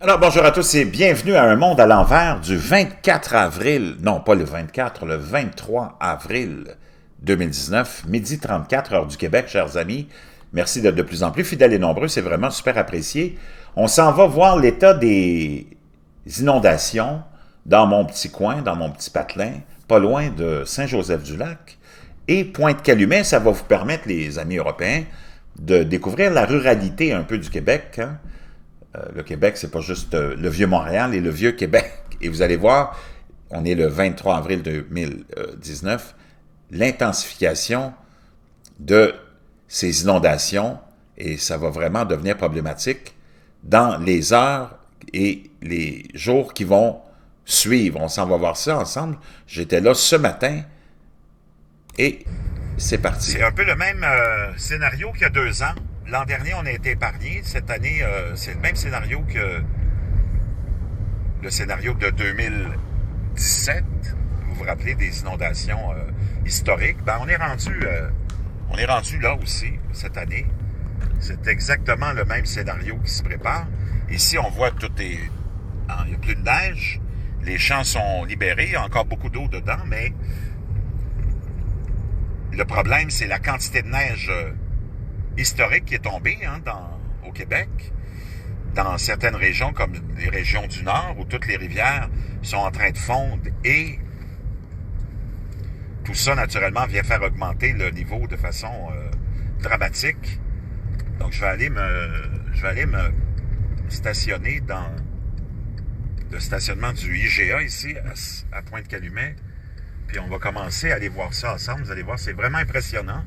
Alors, bonjour à tous et bienvenue à Un monde à l'envers du 24 avril, non pas le 24, le 23 avril 2019, midi 34, heure du Québec, chers amis. Merci d'être de plus en plus fidèles et nombreux, c'est vraiment super apprécié. On s'en va voir l'état des inondations dans mon petit coin, dans mon petit patelin, pas loin de Saint-Joseph-du-Lac. Et Pointe-Calumet, ça va vous permettre, les amis européens, de découvrir la ruralité un peu du Québec, hein? Le Québec, c'est pas juste le Vieux-Montréal et le Vieux-Québec. Et vous allez voir, on est le 23 avril 2019, l'intensification de ces inondations, et ça va vraiment devenir problématique dans les heures et les jours qui vont suivre. On s'en va voir ça ensemble. J'étais là ce matin, et c'est parti. C'est un peu le même scénario qu'il y a 2 ans. L'an dernier, on a été épargné. Cette année, c'est le même scénario que le scénario de 2017. Vous vous rappelez des inondations historiques? Ben, on est rendu là aussi, cette année. C'est exactement le même scénario qui se prépare. Ici, on voit tout est... Il n'y a plus de neige. Les champs sont libérés. Il y a encore beaucoup d'eau dedans, mais le problème, c'est la quantité de neige historique qui est tombée au Québec, dans certaines régions comme les régions du Nord, où toutes les rivières sont en train de fondre, et tout ça, naturellement, vient faire augmenter le niveau de façon dramatique. Donc, je vais aller me stationner dans le stationnement du IGA ici, à Pointe-Calumet, puis on va commencer à aller voir ça ensemble. Vous allez voir, c'est vraiment impressionnant.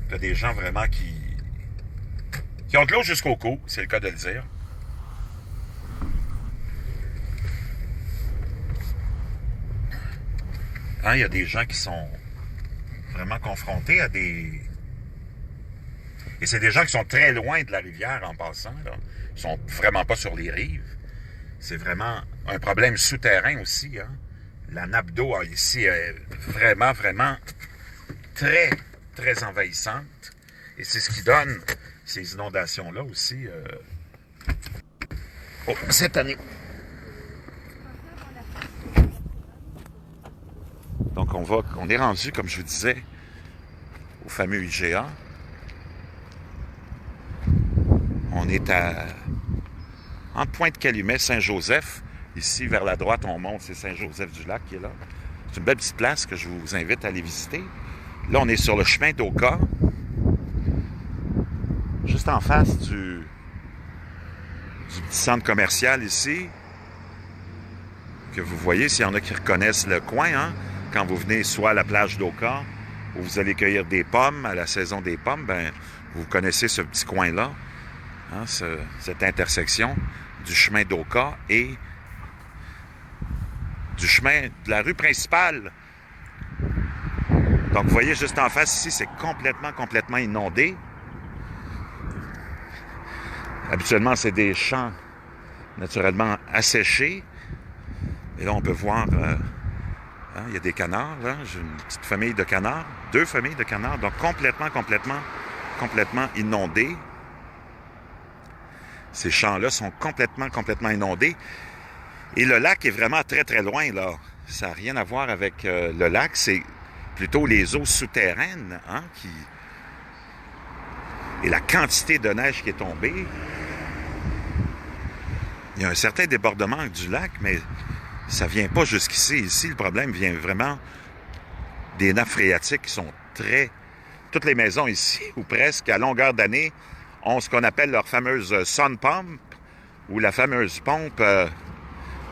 Il y a des gens vraiment qui ont de l'eau jusqu'au cou, c'est le cas de le dire. Il y a des gens qui sont vraiment confrontés à des... Et c'est des gens qui sont très loin de la rivière en passant, là. Ils sont vraiment pas sur les rives. C'est vraiment un problème souterrain aussi, hein. La nappe d'eau ici est vraiment, vraiment très, très envahissante. Et c'est ce qui donne ces inondations-là aussi cette année. Donc, on est rendu, comme je vous disais, au fameux IGA. On est en Pointe-Calumet, Saint-Joseph. Ici, vers la droite, on monte, c'est Saint-Joseph-du-Lac qui est là. C'est une belle petite place que je vous invite à aller visiter. Là, on est sur le chemin d'Oka, juste en face du petit centre commercial ici, que vous voyez, s'il y en a qui reconnaissent le coin, hein, quand vous venez soit à la plage d'Oka, où vous allez cueillir des pommes, à la saison des pommes, ben, vous connaissez ce petit coin-là, hein, cette intersection du chemin d'Oka et du chemin de la rue principale. Donc, vous voyez, juste en face ici, c'est complètement inondé. Habituellement, c'est des champs naturellement asséchés. Et là, on peut voir, il y a des canards, là. J'ai une petite famille de canards, 2 familles de canards, donc complètement inondés. Ces champs-là sont complètement inondés. Et le lac est vraiment très, très loin, là. Ça n'a rien à voir avec le lac, c'est plutôt les eaux souterraines, hein, et la quantité de neige qui est tombée. Il y a un certain débordement du lac, mais ça vient pas jusqu'ici. Ici, le problème vient vraiment des nappes phréatiques qui sont très... Toutes les maisons ici, ou presque, à longueur d'année, ont ce qu'on appelle leur fameuse sun pump, ou la fameuse pompe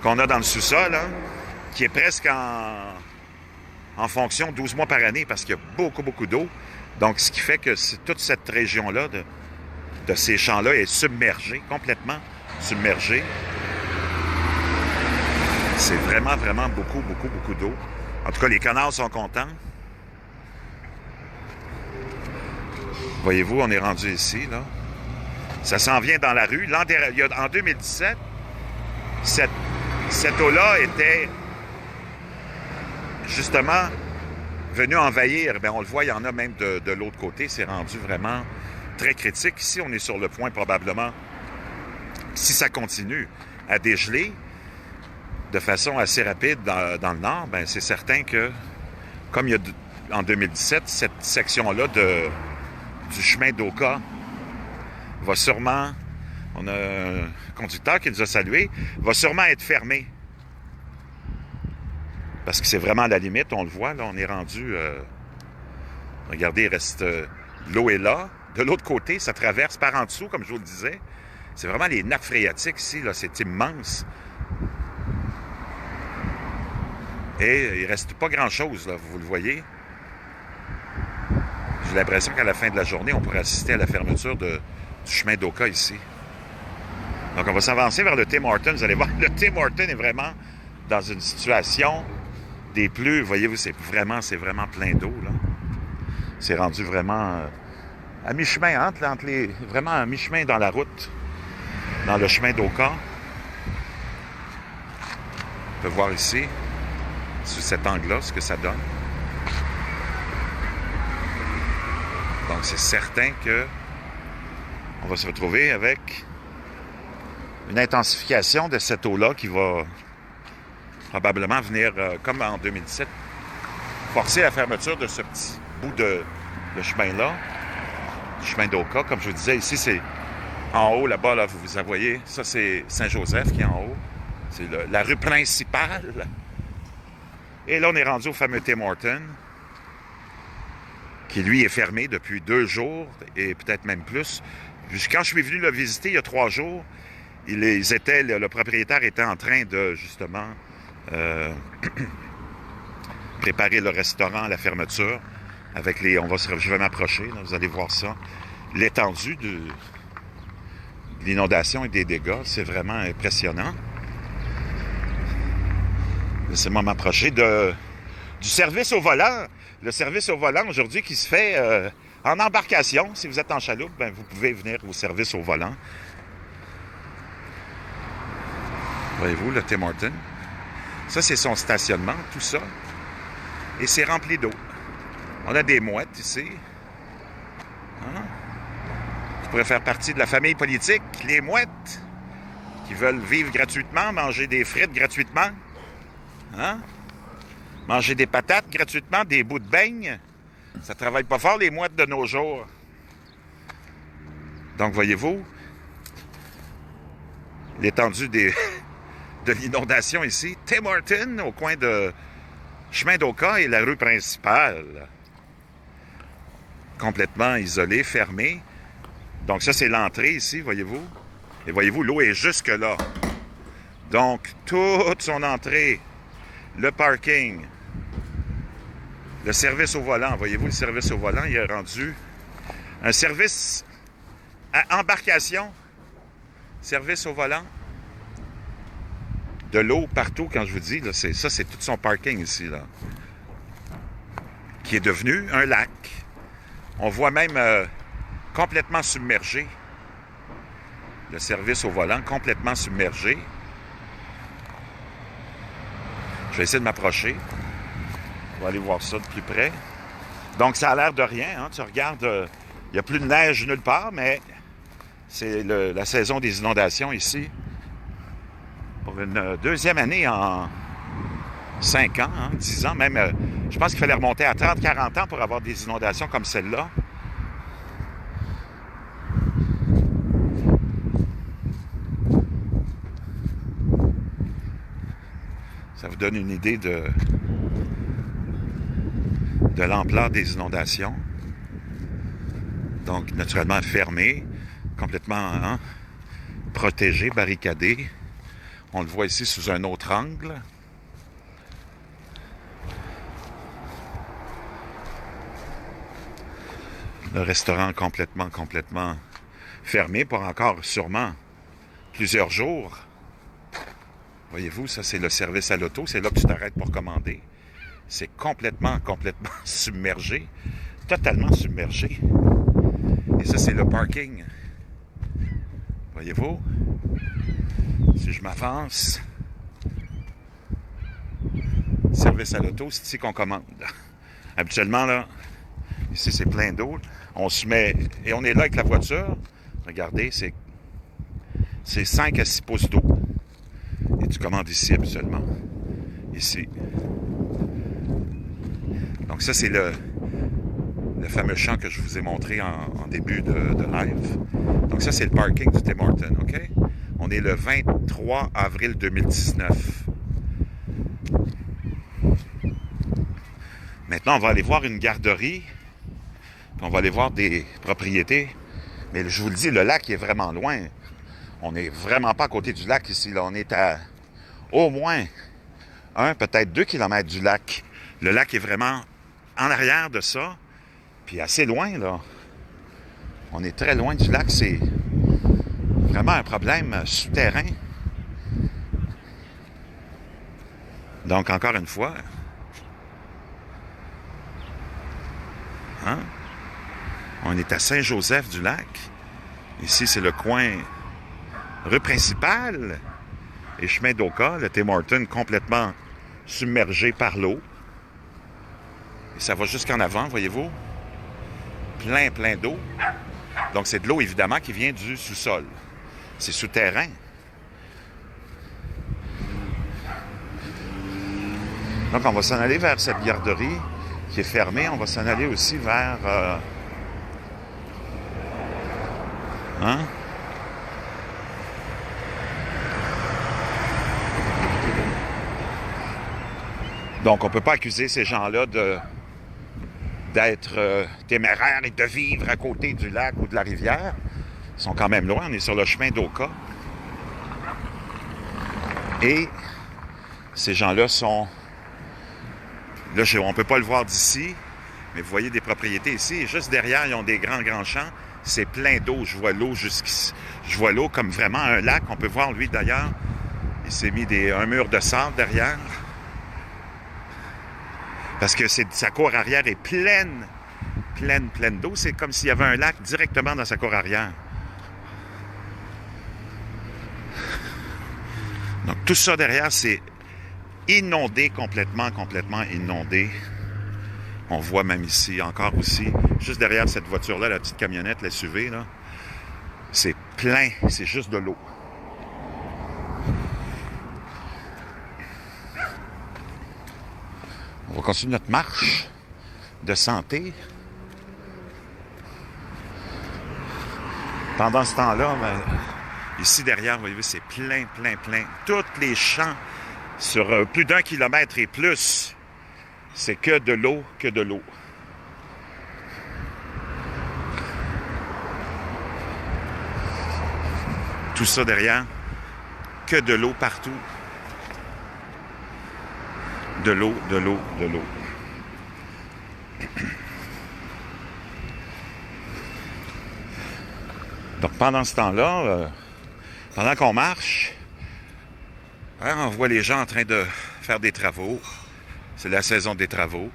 qu'on a dans le sous-sol, hein, qui est presque en fonction 12 mois par année, parce qu'il y a beaucoup d'eau. Donc, ce qui fait que toute cette région-là, de ces champs-là, est submergée, complètement submergée. C'est vraiment beaucoup d'eau. En tout cas, les canards sont contents. Voyez-vous, on est rendu ici, là. Ça s'en vient dans la rue. En 2017, cette eau-là était justement venue envahir. Bien, on le voit, il y en a même de l'autre côté. C'est rendu vraiment très critique. Ici, on est sur le point probablement, si ça continue, à dégeler de façon assez rapide dans le nord, ben c'est certain que, comme il y a en 2017, cette section-là du chemin d'Oka va sûrement, on a un conducteur qui nous a salué, va sûrement être fermée. Parce que c'est vraiment à la limite, on le voit, là, on est rendu... regardez, il reste... l'eau est là. De l'autre côté, ça traverse par en dessous, comme je vous le disais. C'est vraiment les nappes phréatiques ici, là, c'est immense. Et il reste pas grand-chose, là, vous le voyez. J'ai l'impression qu'à la fin de la journée, on pourrait assister à la fermeture du chemin d'Oka ici. Donc, on va s'avancer vers le Tim Hortons. Vous allez voir, le Tim Hortons est vraiment dans une situation des plus... Voyez-vous, c'est vraiment plein d'eau, là. C'est rendu vraiment à mi-chemin, vraiment à mi-chemin dans la route, dans le chemin d'Oka. On peut voir ici, sous cet angle-là, ce que ça donne. Donc, c'est certain que on va se retrouver avec une intensification de cette eau-là qui va probablement venir, comme en 2017, forcer la fermeture de ce petit bout de chemin-là, le chemin d'Oka. Comme je vous disais, ici, c'est en haut, là-bas, là, vous voyez, ça, c'est Saint-Joseph qui est en haut. C'est la rue principale. Et là, on est rendu au fameux Tim Hortons, qui, lui, est fermé depuis 2 jours, et peut-être même plus. Quand je suis venu le visiter il y a 3 jours, le propriétaire était en train de, justement, préparer le restaurant à la fermeture. Avec je vais m'approcher, là, vous allez voir ça. L'étendue de l'inondation et des dégâts, c'est vraiment impressionnant. Laissez-moi m'approcher du service au volant. Le service au volant aujourd'hui qui se fait en embarcation. Si vous êtes en chaloupe, ben, vous pouvez venir au service au volant. Voyez-vous, le Tim Hortons. Ça, c'est son stationnement, tout ça. Et c'est rempli d'eau. On a des mouettes ici. Hein? Qui pourraient faire partie de la famille politique, les mouettes, qui veulent vivre gratuitement, manger des frites gratuitement. Hein? Manger des patates gratuitement, des bouts de beignes. Ça travaille pas fort, les mouettes de nos jours. Donc, voyez-vous, l'étendue de l'inondation ici. Tim Hortons, au coin de chemin d'Oka et la rue principale. Complètement isolé, fermé. Donc ça, c'est l'entrée ici, voyez-vous. Et voyez-vous, l'eau est jusque là. Donc, toute son entrée, le parking, le service au volant. Voyez-vous, le service au volant, il a rendu un service à embarcation, service au volant. De l'eau partout, quand je vous dis, là, c'est tout son parking ici, là, qui est devenu un lac. On voit même complètement submergé. Le service au volant, complètement submergé. Je vais essayer de m'approcher. On va aller voir ça de plus près. Donc, ça a l'air de rien. Hein? Tu regardes, il n'y a plus de neige nulle part, mais c'est la saison des inondations ici. Pour une deuxième année en 5 ans, 10 ans, même, je pense qu'il fallait remonter à 30-40 ans pour avoir des inondations comme celle-là. Ça vous donne une idée de l'ampleur des inondations. Donc, naturellement, fermé, complètement protégé, barricadé. On le voit ici sous un autre angle. Le restaurant complètement fermé pour encore sûrement plusieurs jours. Voyez-vous, ça c'est le service à l'auto. C'est là que tu t'arrêtes pour commander. C'est complètement submergé. Totalement submergé. Et ça, c'est le parking. Voyez-vous? Si je m'avance, service à l'auto, c'est ici qu'on commande. Habituellement, là, ici, c'est plein d'eau. On se met, et on est là avec la voiture. Regardez, c'est 5 à 6 pouces d'eau. tu commandes ici habituellement. Ici. Donc ça, c'est le fameux champ que je vous ai montré en début de live. Donc ça, c'est le parking du Tim Hortons, OK? On est le 23 avril 2019. Maintenant, on va aller voir une garderie. Puis on va aller voir des propriétés. Mais je vous le dis, le lac est vraiment loin. On n'est vraiment pas à côté du lac ici. Là. On est à au moins 1, peut-être 2 kilomètres du lac. Le lac est vraiment en arrière de ça. Puis assez loin, là. On est très loin du lac. C'est vraiment un problème souterrain. Donc, encore une fois... Hein? On est à Saint-Joseph-du-Lac. Ici, c'est le coin rue principale et chemin d'Oka, le Tim Hortons complètement submergé par l'eau. Et ça va jusqu'en avant, voyez-vous? Plein d'eau. Donc, c'est de l'eau, évidemment, qui vient du sous-sol. C'est souterrain. Donc, on va s'en aller vers cette garderie qui est fermée. On va s'en aller aussi vers... Hein? Donc, on ne peut pas accuser ces gens-là d'être téméraires et de vivre à côté du lac ou de la rivière. Ils sont quand même loin. On est sur le chemin d'Oka. Et ces gens-là sont... Là, on ne peut pas le voir d'ici, mais vous voyez des propriétés ici. Et juste derrière, ils ont des grands champs. C'est plein d'eau. Je vois l'eau jusqu'ici. Je vois l'eau comme vraiment un lac. On peut voir, lui, d'ailleurs, il s'est mis un mur de sable derrière. Parce que sa cour arrière est pleine d'eau. C'est comme s'il y avait un lac directement dans sa cour arrière. Donc, tout ça derrière, c'est inondé complètement inondé. On voit même ici, encore aussi, juste derrière cette voiture-là, la petite camionnette, la SUV, là, c'est plein, c'est juste de l'eau. On va continuer notre marche de santé. Pendant ce temps-là, ici derrière, vous voyez, c'est plein. Tous les champs sur plus d'1 kilomètre et plus, c'est que de l'eau. Tout ça derrière, que de l'eau partout. De l'eau. Donc, pendant ce temps-là, pendant qu'on marche, hein, on voit les gens en train de faire des travaux. C'est la saison des travaux.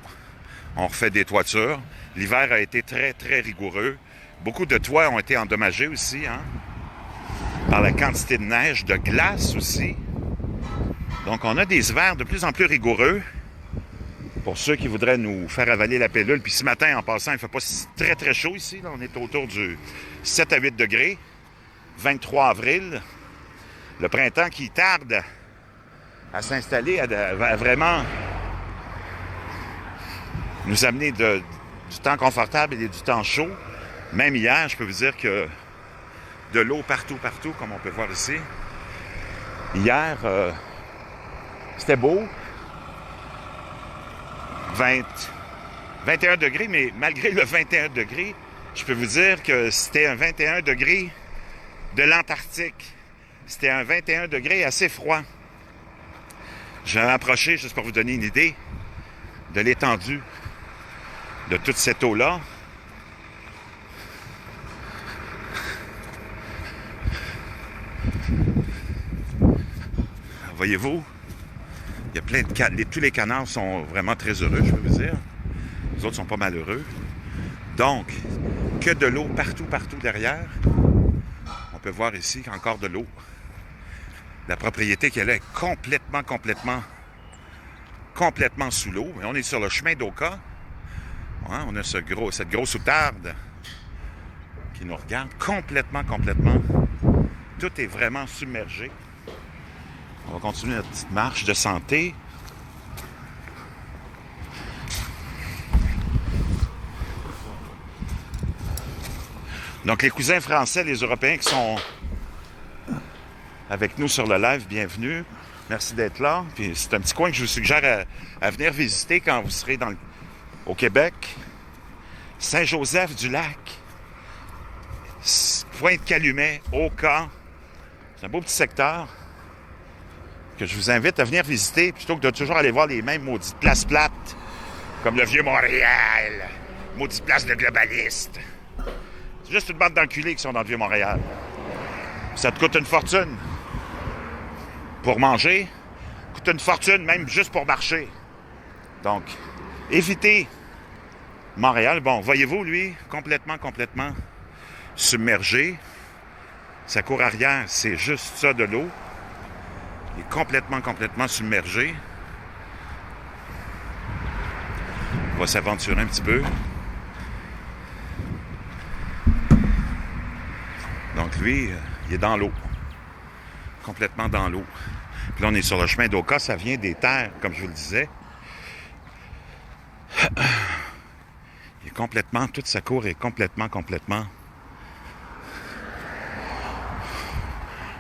On refait des toitures. L'hiver a été très rigoureux. Beaucoup de toits ont été endommagés aussi, hein, par la quantité de neige, de glace aussi. Donc, on a des hivers de plus en plus rigoureux pour ceux qui voudraient nous faire avaler la pilule. Puis ce matin, en passant, il ne fait pas très chaud ici. Là. On est autour du 7 à 8 degrés. 23 avril. Le printemps qui tarde à s'installer, à vraiment nous amener du temps confortable et du temps chaud. Même hier, je peux vous dire que de l'eau partout, comme on peut voir ici. Hier, c'était beau. 21 degrés, mais malgré le 21 degrés, je peux vous dire que c'était un 21 degrés de l'Antarctique. C'était un 21 degrés assez froid. Je vais m'approcher, juste pour vous donner une idée, de l'étendue de toute cette eau-là. Voyez-vous, il y a plein de tous les canards sont vraiment très heureux, je peux vous dire. Les autres sont pas malheureux. Donc, que de l'eau partout derrière. On peut voir ici encore de l'eau. La propriété qu'elle est complètement sous l'eau. Mais on est sur le chemin d'Oka. Hein, on a cette grosse outarde qui nous regarde complètement. Tout est vraiment submergé. On va continuer notre petite marche de santé. Donc, les cousins français, les Européens qui sont avec nous sur le live, bienvenue. Merci d'être là. Puis c'est un petit coin que je vous suggère à venir visiter quand vous serez au Québec. Saint-Joseph-du-Lac, Pointe-Calumet, Oka. C'est un beau petit secteur que je vous invite à venir visiter plutôt que de toujours aller voir les mêmes maudites places plates comme le Vieux-Montréal, maudite place de globalistes. C'est juste une bande d'enculés qui sont dans le Vieux-Montréal. Ça te coûte une fortune pour manger, coûte une fortune même juste pour marcher. Donc, évitez Montréal. Bon, voyez-vous, lui, complètement submergé. Sa cour arrière, c'est juste ça de l'eau. Il est complètement submergé. On va s'aventurer un petit peu. Donc lui, il est dans l'eau. Complètement dans l'eau. Puis là, on est sur le chemin d'Oka. Ça vient des terres, comme je vous le disais. Il est complètement... Toute sa cour est complètement...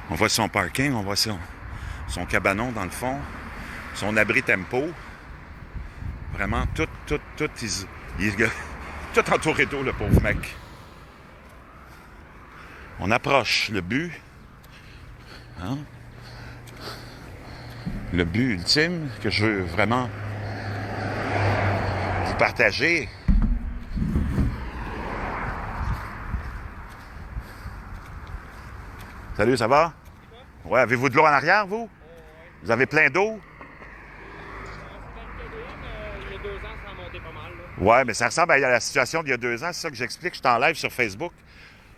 On voit son parking, on voit son cabanon dans le fond. Son abri tempo. Vraiment, tout entouré d'eau, le pauvre mec. On approche le but. Hein? Le but ultime que je veux vraiment vous partager. Salut, ça va? Ouais, avez-vous de l'eau en arrière, vous? Vous avez plein d'eau? Il y a 2 ans, ça a monté pas mal. Là. Ouais, mais ça ressemble à la situation d'il y a 2 ans. C'est ça que j'explique. Je suis en live sur Facebook.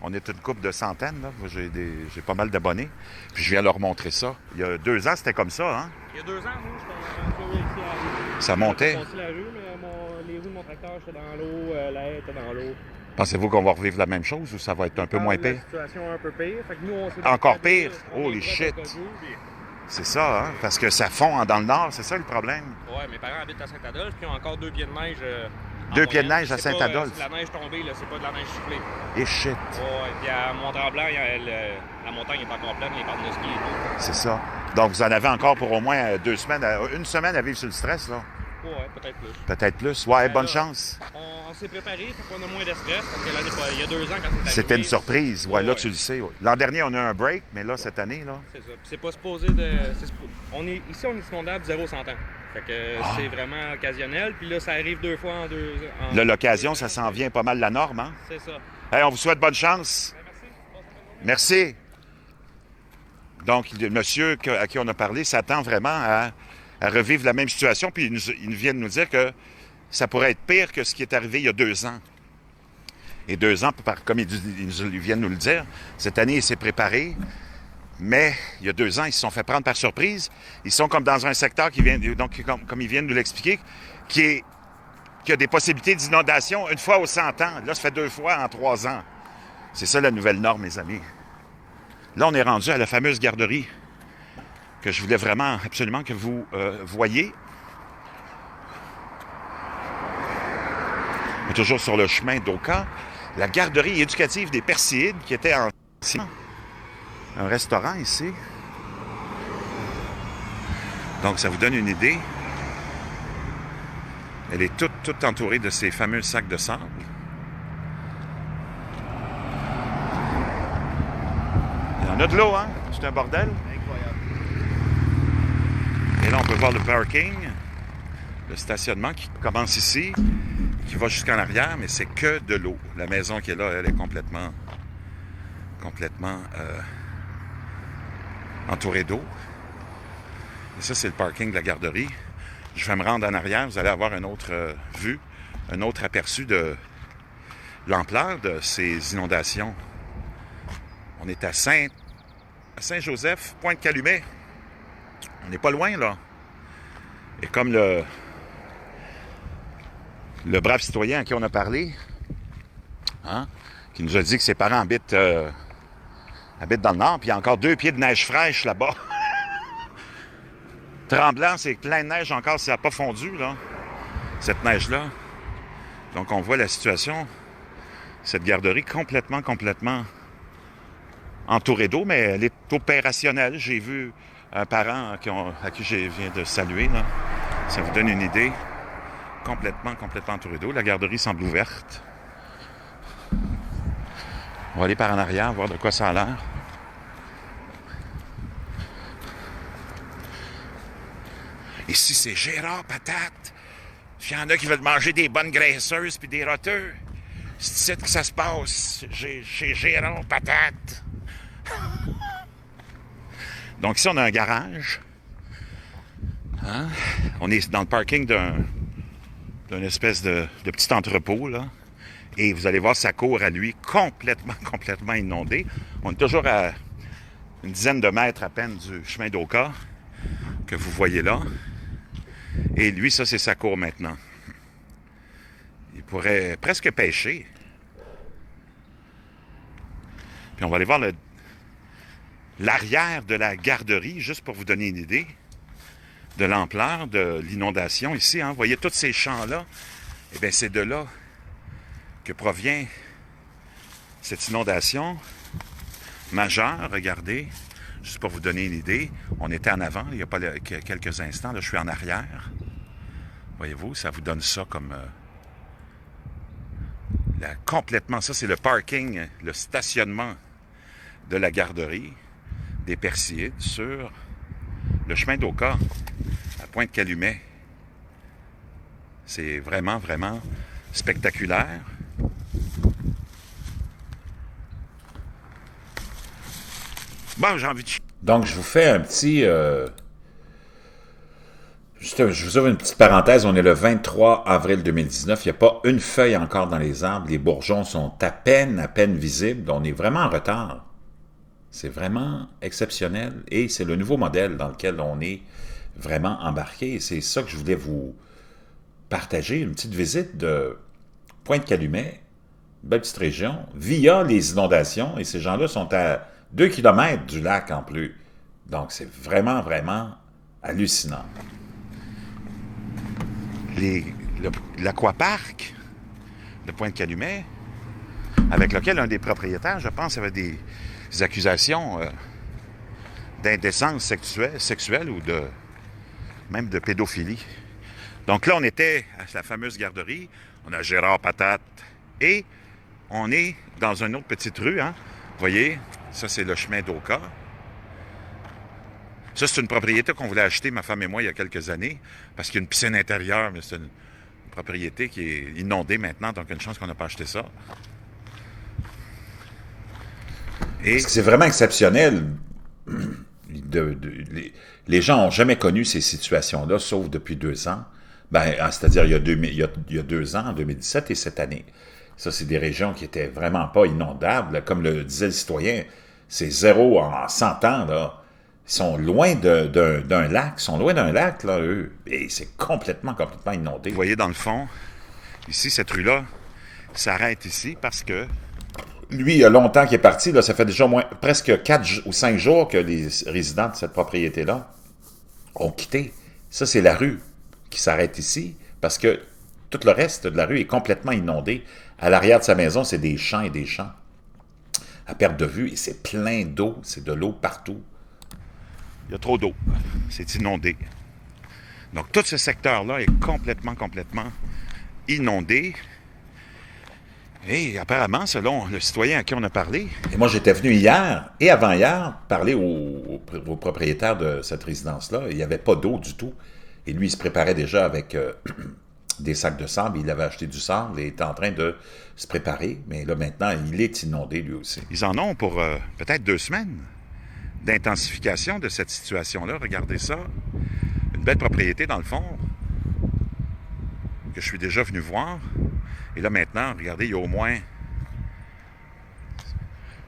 On est une couple de centaines, là. J'ai pas mal d'abonnés. Puis je viens leur montrer ça. Il y a 2 ans, c'était comme ça, hein? Il y a 2 ans, moi, j'étais ici à la rue. Ça montait? J'ai passé la rue, mais les roues de mon tracteur, j'étais dans l'eau, la haie était dans l'eau. Pensez-vous qu'on va revivre la même chose ou ça va être un peu moins pire? La situation un peu pire. Fait que nous, on s'est Encore pire? Holy shit! C'est ça, hein? Parce que ça fond dans le nord, c'est ça le problème? Ouais, mes parents habitent à Saint-Adolphe, puis ils ont encore 2 pieds de neige. 2 pieds de neige à Saint-Adolphe? C'est la neige tombée, là, c'est pas de la neige soufflée. Et shit! Ouais, puis à Mont-Tremblant, la montagne n'est pas encore pleine, les bandes de ski et tout. C'est ça. Donc vous en avez encore pour au moins 2 semaines, une semaine à vivre sur le stress, là? Ouais, peut-être plus. Peut-être plus. Ouais, bonne chance. On s'est préparé pour qu'on ait moins de stress, parce que il y a 2 ans, quand c'est arrivé... C'était une surprise. Ouais, là, ouais. tu le sais. Ouais. L'an dernier, on a eu un break, mais là, cette année, là... C'est ça. Puis c'est pas supposé de... Ici, on est inondable 0-100 ans. Fait que c'est vraiment occasionnel. Puis là, ça arrive 2 fois en 2 ans. Là, l'occasion, ça s'en vient pas mal la norme, hein? C'est ça. Hey, on vous souhaite bonne chance. Merci. Merci. Donc, le monsieur à qui on a parlé s'attend vraiment à revivre la même situation, puis il vient de nous dire que ça pourrait être pire que ce qui est arrivé il y a 2 ans. Et 2 ans, comme il vient de nous le dire, cette année, il s'est préparé, mais il y a 2 ans, ils se sont fait prendre par surprise. Ils sont comme dans un secteur qui vient, donc comme ils viennent de nous l'expliquer, qui a des possibilités d'inondation une fois aux 100 ans. Là, ça fait 2 fois en 3 ans. C'est ça la nouvelle norme, mes amis. Là, on est rendu à la fameuse garderie que je voulais vraiment, absolument que vous voyez. On est toujours sur le chemin d'Oka. La garderie éducative des Perséides, qui était un restaurant ici. Donc, ça vous donne une idée. Elle est toute entourée de ces fameux sacs de sable. Il y en a de l'eau, hein? C'est un bordel. Incroyable. Et là, on peut voir le parking, le stationnement qui commence ici, qui va jusqu'en arrière, mais c'est que de l'eau. La maison qui est là, elle est complètement entourée d'eau. Et ça, c'est le parking de la garderie. Je vais me rendre en arrière, vous allez avoir une autre vue, un autre aperçu de l'ampleur de ces inondations. On est à Saint-Joseph, Pointe-Calumet. On n'est pas loin, là. Et comme le brave citoyen à qui on a parlé, hein, qui nous a dit que ses parents habitent dans le nord, puis il y a encore 2 pieds de neige fraîche là-bas. Tremblant, c'est plein de neige encore, ça n'a pas fondu, là, cette neige-là. Donc, on voit la situation, cette garderie complètement entourée d'eau, mais elle est opérationnelle. J'ai vu un parent à qui je viens de saluer, là. Ça vous donne une idée. Complètement entourée d'eau. La garderie semble ouverte. On va aller par en arrière, voir de quoi ça a l'air. Ici, c'est Gérard Patate. Il y en a qui veulent manger des bonnes graisseuses puis des roteux. C'est ici que ça se passe, chez Gérard Patate. Donc ici, on a un garage. Hein? On est dans le parking d'une espèce de petit entrepôt, là. Et vous allez voir sa cour à lui, complètement inondée. On est toujours à une dizaine de mètres à peine du chemin d'Oka, que vous voyez là. Et lui, ça, c'est sa cour maintenant. Il pourrait presque pêcher. Puis on va aller voir l'arrière de la garderie, juste pour vous donner une idée de l'ampleur de l'inondation ici. Hein. Vous voyez tous ces champs-là? Eh bien, c'est de là que provient cette inondation majeure. Regardez, juste pour vous donner une idée, on était en avant, il n'y a pas quelques instants, là, je suis en arrière. Voyez-vous, ça vous donne ça comme... complètement, ça c'est le parking, le stationnement de la garderie des Perséides sur le chemin d'Oka, à Pointe-Calumet. C'est vraiment spectaculaire. Bon, j'ai envie de... Donc, je vous fais un petit... je vous ouvre une petite parenthèse. On est le 23 avril 2019. Il n'y a pas une feuille encore dans les arbres. Les bourgeons sont à peine visibles. On est vraiment en retard. C'est vraiment exceptionnel. Et c'est le nouveau modèle dans lequel on est vraiment embarqué. Et c'est ça que je voulais vous partager. Une petite visite de Pointe-Calumet, belle petite région, via les inondations. Et ces gens-là sont à 2 km du lac en plus. Donc, c'est vraiment hallucinant. L'aquapark de Pointe-Calumet, avec lequel un des propriétaires, je pense, avait des accusations d'indécence sexuelle ou même de pédophilie. Donc là, on était à la fameuse garderie, on a Gérard Patate, et on est dans une autre petite rue, hein. Vous voyez, ça c'est le chemin d'Oka. Ça, c'est une propriété qu'on voulait acheter, ma femme et moi, il y a quelques années, parce qu'il y a une piscine intérieure, mais c'est une propriété qui est inondée maintenant, donc une chance qu'on n'a pas acheté ça. Et c'est vraiment exceptionnel. Les gens n'ont jamais connu ces situations-là, sauf depuis 2 ans. C'est-à-dire il y a 2 ans, en 2017 et cette année. Ça, c'est des régions qui étaient vraiment pas inondables. Comme le disait le citoyen, c'est 0 en 100 ans, là. Ils sont loin d'un lac, là, eux. Et c'est complètement inondé. Vous voyez dans le fond, ici, cette rue-là s'arrête ici parce que... Lui, il y a longtemps qu'il est parti, là, ça fait déjà presque 4 ou 5 jours que les résidents de cette propriété-là ont quitté. Ça, c'est la rue qui s'arrête ici parce que tout le reste de la rue est complètement inondé. À l'arrière de sa maison, c'est des champs et des champs à perte de vue et c'est plein d'eau, c'est de l'eau partout. Il y a trop d'eau. C'est inondé. Donc, tout ce secteur-là est complètement inondé. Et apparemment, selon le citoyen à qui on a parlé... Et moi, j'étais venu hier et avant-hier parler au propriétaire de cette résidence-là. Il n'y avait pas d'eau du tout. Et lui, il se préparait déjà avec des sacs de sable. Il avait acheté du sable et était en train de se préparer. Mais là, maintenant, il est inondé lui aussi. Ils en ont pour peut-être 2 semaines d'intensification de cette situation-là. Regardez ça. Une belle propriété, dans le fond, que je suis déjà venu voir. Et là, maintenant, regardez, il y a au moins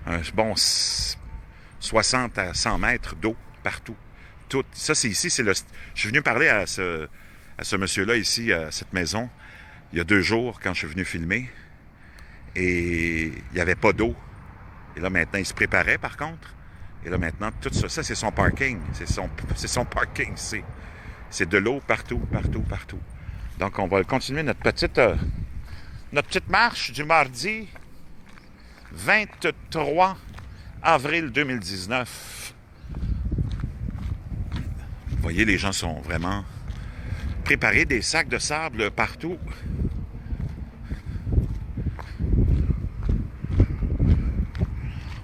un bon 60 à 100 mètres d'eau partout. Tout. Ça, c'est ici. Je suis venu parler à ce monsieur-là ici, à cette maison, il y a 2 jours, quand je suis venu filmer. Et il n'y avait pas d'eau. Et là, maintenant, il se préparait, par contre. Et là, maintenant, tout ça, c'est son parking. C'est son parking. C'est de l'eau partout, partout, partout. Donc, on va continuer notre petite marche du mardi 23 avril 2019. Vous voyez, les gens sont vraiment préparés, des sacs de sable partout.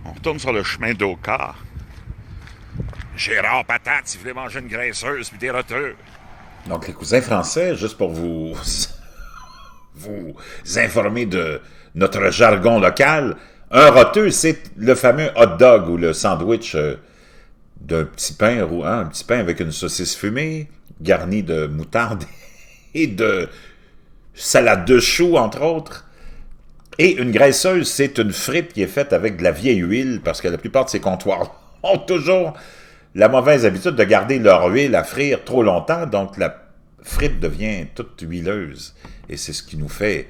On retourne sur le chemin d'Oka. Gérard Patate, si vous voulez manger une graisseuse puis des roteux. Donc, les cousins français, juste pour vous informer de notre jargon local, un roteux, c'est le fameux hot dog ou le sandwich d'un petit pain un petit pain avec une saucisse fumée, garni de moutarde et de salade de choux, entre autres. Et une graisseuse, c'est une frite qui est faite avec de la vieille huile, parce que la plupart de ces comptoirs ont toujours la mauvaise habitude de garder leur huile à frire trop longtemps, donc la frite devient toute huileuse. Et c'est ce qui nous fait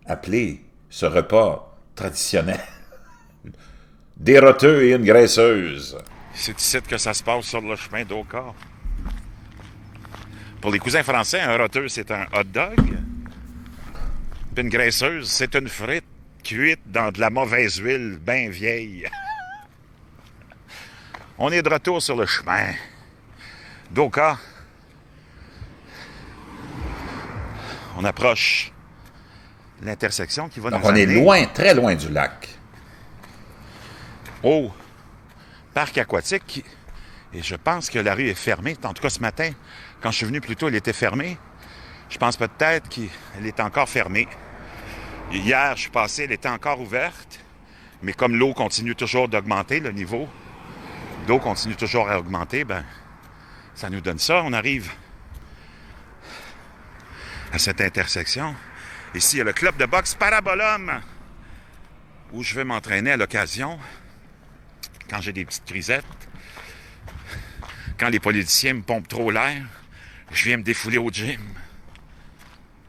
appeler ce repas traditionnel des roteux et une graisseuse. C'est ici que ça se passe sur le chemin d'Oka. Pour les cousins français, un roteux, c'est un hot dog. Puis une graisseuse, c'est une frite cuite dans de la mauvaise huile bien vieille. On est de retour sur le chemin d'Oka. On approche l'intersection qui va nous amener... On est loin, très loin du lac. Au parc aquatique. Et je pense que la rue est fermée. En tout cas, ce matin, quand je suis venu plus tôt, elle était fermée. Je pense peut-être qu'elle est encore fermée. Hier, je suis passé, elle était encore ouverte. Mais comme l'eau continue toujours d'augmenter, le niveau d'eau continue toujours à augmenter, ben, ça nous donne ça. On arrive à cette intersection. Ici, il y a le club de boxe Parabolum, où je vais m'entraîner à l'occasion, quand j'ai des petites crisettes, quand les politiciens me pompent trop l'air, je viens me défouler au gym.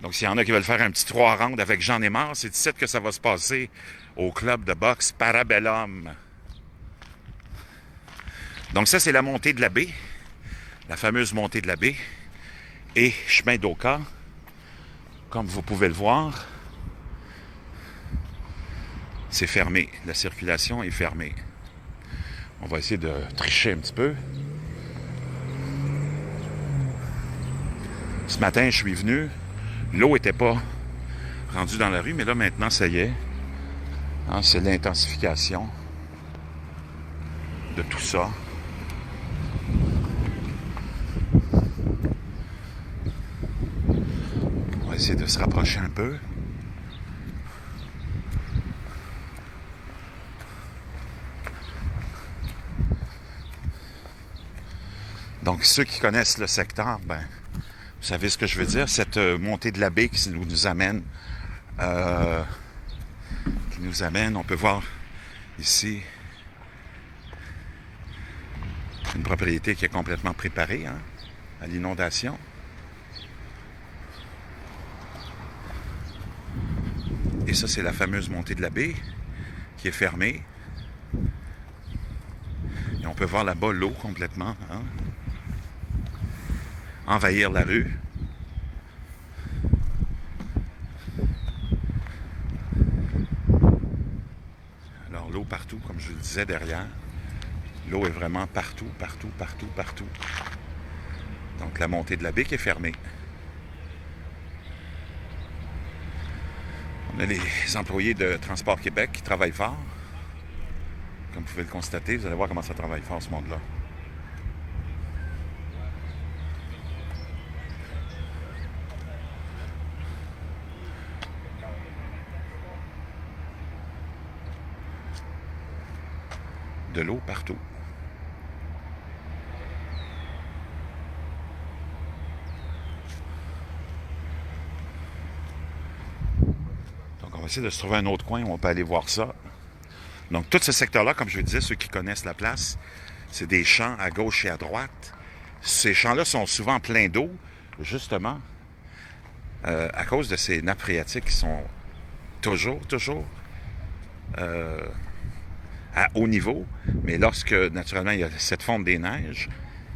Donc, s'il y en a qui veulent faire un petit 3 rounds avec Jean Aymar, c'est ici que ça va se passer au club de boxe Parabellum. Donc, ça, c'est la montée de la baie, la fameuse montée de la baie, et chemin d'Oka. Comme vous pouvez le voir, c'est fermé. La circulation est fermée. On va essayer de tricher un petit peu. Ce matin, je suis venu. L'eau n'était pas rendue dans la rue, mais là, maintenant, ça y est. Hein, c'est l'intensification de tout ça. On va essayer de se rapprocher un peu. Donc, ceux qui connaissent le secteur, ben, vous savez ce que je veux dire. Cette montée de la baie qui nous amène, on peut voir ici une propriété qui est complètement préparée à l'inondation. Et ça, c'est la fameuse montée de la baie qui est fermée. Et on peut voir là-bas l'eau complètement envahir la rue. Alors l'eau partout, comme je le disais derrière. L'eau est vraiment partout, partout, partout, partout. Donc la montée de la baie qui est fermée. On a les employés de Transport Québec qui travaillent fort. Comme vous pouvez le constater, vous allez voir comment ça travaille fort, ce monde-là. De l'eau partout. Donc, on va essayer de se trouver un autre coin où on peut aller voir ça. Donc, tout ce secteur-là, comme je le disais, ceux qui connaissent la place, c'est des champs à gauche et à droite. Ces champs-là sont souvent pleins d'eau, justement, à cause de ces nappes phréatiques qui sont toujours à haut niveau, mais lorsque, naturellement, il y a cette fonte des neiges,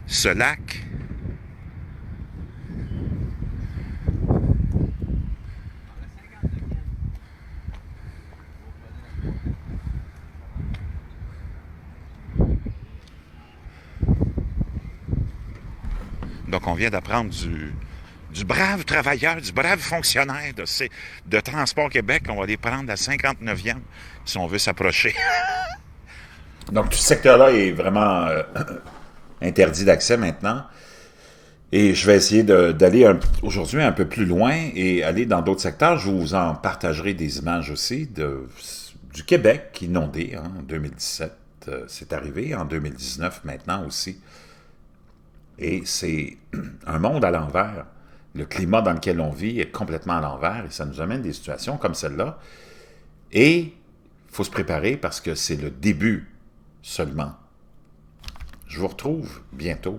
ce lac donc on vient d'apprendre du brave travailleur, du brave fonctionnaire de Transport Québec. On va les prendre à 59e si on veut s'approcher. Donc, tout ce secteur-là est vraiment interdit d'accès maintenant. Et je vais essayer d'aller aujourd'hui un peu plus loin et aller dans d'autres secteurs. Je vous en partagerai des images aussi du Québec inondé en 2017. C'est arrivé en 2019 maintenant aussi. Et c'est un monde à l'envers. Le climat dans lequel on vit est complètement à l'envers et ça nous amène des situations comme celle-là. Et il faut se préparer parce que c'est le début seulement. Je vous retrouve bientôt